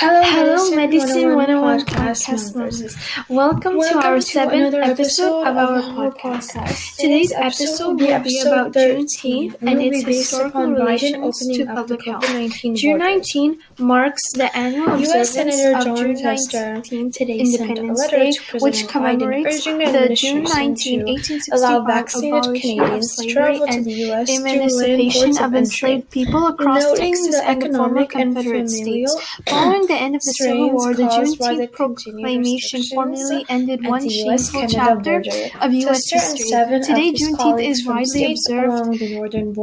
Hello, Medicine 101 podcast members. Welcome to our 7th episode of our podcast. Today's episode will be about Juneteenth and its historical relations to public health. June 19 marks the annual observance of June 19th Independence Day, which commemorates the June 19, 1865 abolition of slavery and emancipation of enslaved people across Texas and the former Confederate states. Following the end of the Civil War, the Juneteenth Proclamation formally ended one shameful chapter of U.S. history. Today, Juneteenth is widely observed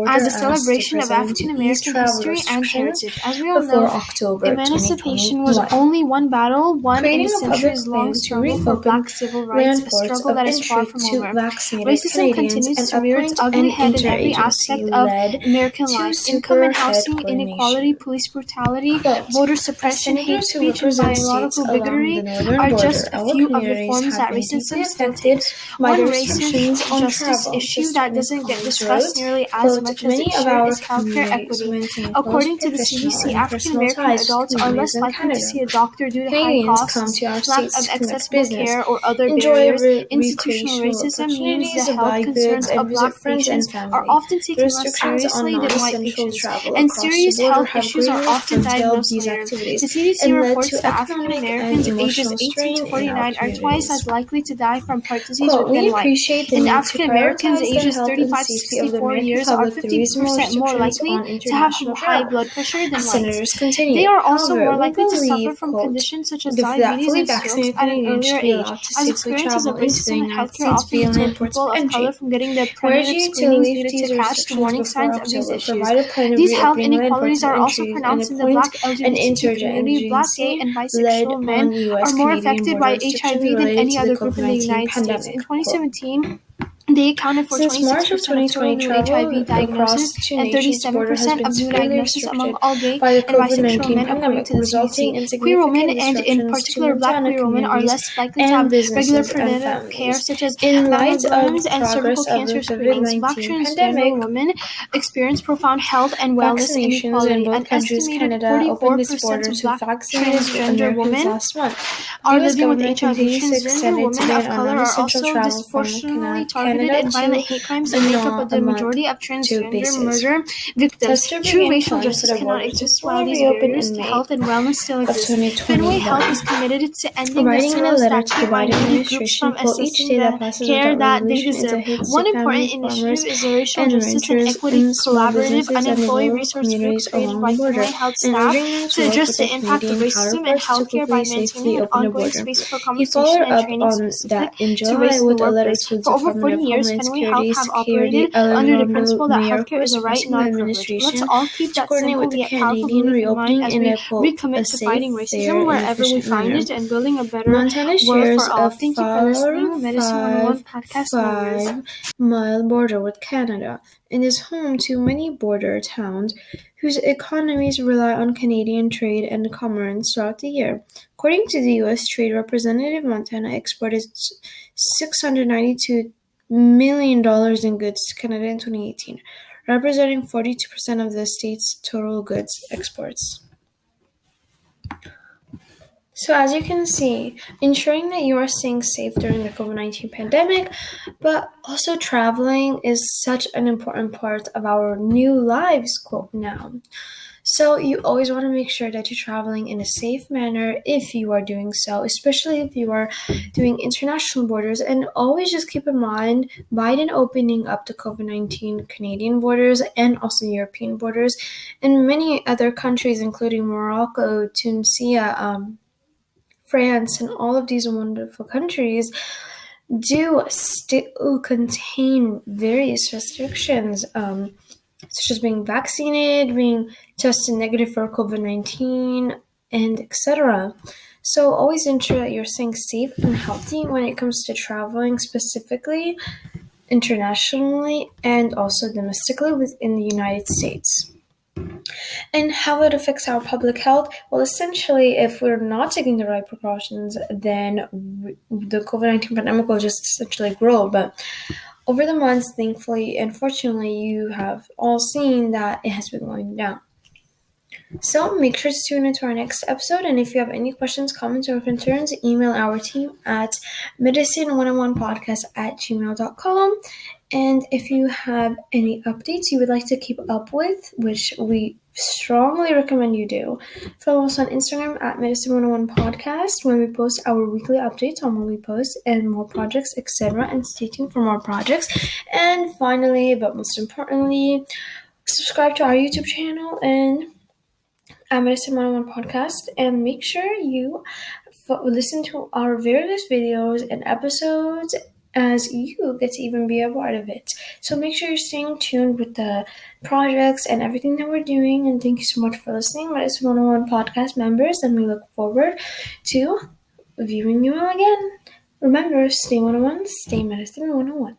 as a celebration of African American history and heritage. As we all know, emancipation was only one battle won in a centuries-long struggle for Black civil rights, a struggle that is far from over. Racism continues to rear its ugly head in every aspect of American life. Income and housing inequality, police brutality, voter suppression, hate speech, and biological bigotry are just a few of the forms that racism stunted. One racist justice issue that doesn't get discussed nearly as much as it should is healthcare equity. According to the CDC, African American adults are less likely to see a doctor due to high costs, lack of accessible care, or other barriers. Institutional racism means the health concerns of Black patients are often taken less seriously than white patients, and serious health issues are often diagnosed later. The CDC reports that African Americans ages 18 to 49 are twice as likely to die from heart disease than white, and African Americans ages 35 to 64 years are 50% more likely to have high blood pressure than whites. They are also more likely to suffer from conditions such as diabetes and strokes at an earlier age, as experiences of racism in healthcare often deter people of color from getting the preventive screenings needed to catch the warning signs of these issues. These health inequalities are also pronounced in the Black LGBT community. Black, gay, and bisexual men are more affected by HIV than any other group in the United States. In 2017, they accounted for 26% of total new HIV diagnoses and 37% of new diagnoses among all gay and bisexual men, according to the CDC. Queer women, and in particular Black queer women, are less likely to have regular preventive care such as mammograms and cervical cancer screenings. Black transgender women experience profound health and wellness inequality. An estimated 44% of Black transgender women are living with HIV. Transgender women of color are also disproportionately targeted in violent hate crimes and make up the majority of transgender murder victims. True racial justice cannot exist while these barriers to health and wellness still exist. Fenway Health is committed to ending the silos that keep minority groups from accessing the care that they deserve. One important initiative is the Racial Justice and Equity Collaborative, an employee resource group created by Fenway Health staff to address the impact of racism in healthcare by maintaining an ongoing space for conversation and training specific to race in the workplace. For over 40 years, Fenway Health have operated under the principle that healthcare is a right, not a privilege. Let's all keep that simple yet powerful belief in mind as we recommit to fighting racism wherever we find it and building a better world for all. Thank you for listening. Medicine 101 podcast members. 5-mile border with Canada and is home to many border towns whose economies rely on Canadian trade and commerce throughout the year. According to the U.S. Trade Representative, Montana exported $692 million in goods to Canada in 2018, representing 42% of the state's total goods exports. So as you can see, ensuring that you are staying safe during the COVID-19 pandemic, but also traveling is such an important part of our new lives, quote now. So you always want to make sure that you're traveling in a safe manner if you are doing so, especially if you are doing international borders. And always just keep in mind, Biden opening up the COVID-19 Canadian borders and also European borders, and many other countries, including Morocco, Tunisia, France, and all of these wonderful countries do still contain various restrictions, such as being vaccinated, being tested negative for COVID-19, and etc. So always ensure that you're staying safe and healthy when it comes to traveling, specifically internationally and also domestically within the United States. And how it affects our public health? Well, essentially, if we're not taking the right precautions, then the COVID-19 pandemic will just essentially grow. But over the months, thankfully and fortunately, you have all seen that it has been going down. So make sure to tune into our next episode. And if you have any questions, comments, or concerns, email our team at medicine101podcast@gmail.com. And if you have any updates you would like to keep up with, which we strongly recommend you do, follow us on Instagram at Medicine101 Podcast when we post our weekly updates on when we post and more projects, etc. And stay tuned for more projects. And finally, but most importantly, subscribe to our YouTube channel and Medicine 101 Podcast, and make sure you listen to our various videos and episodes as you get to even be a part of it. So make sure you're staying tuned with the projects and everything that we're doing, and thank you so much for listening, Medicine 101 Podcast members, and we look forward to viewing you all again. Remember, stay 101, stay Medicine 101.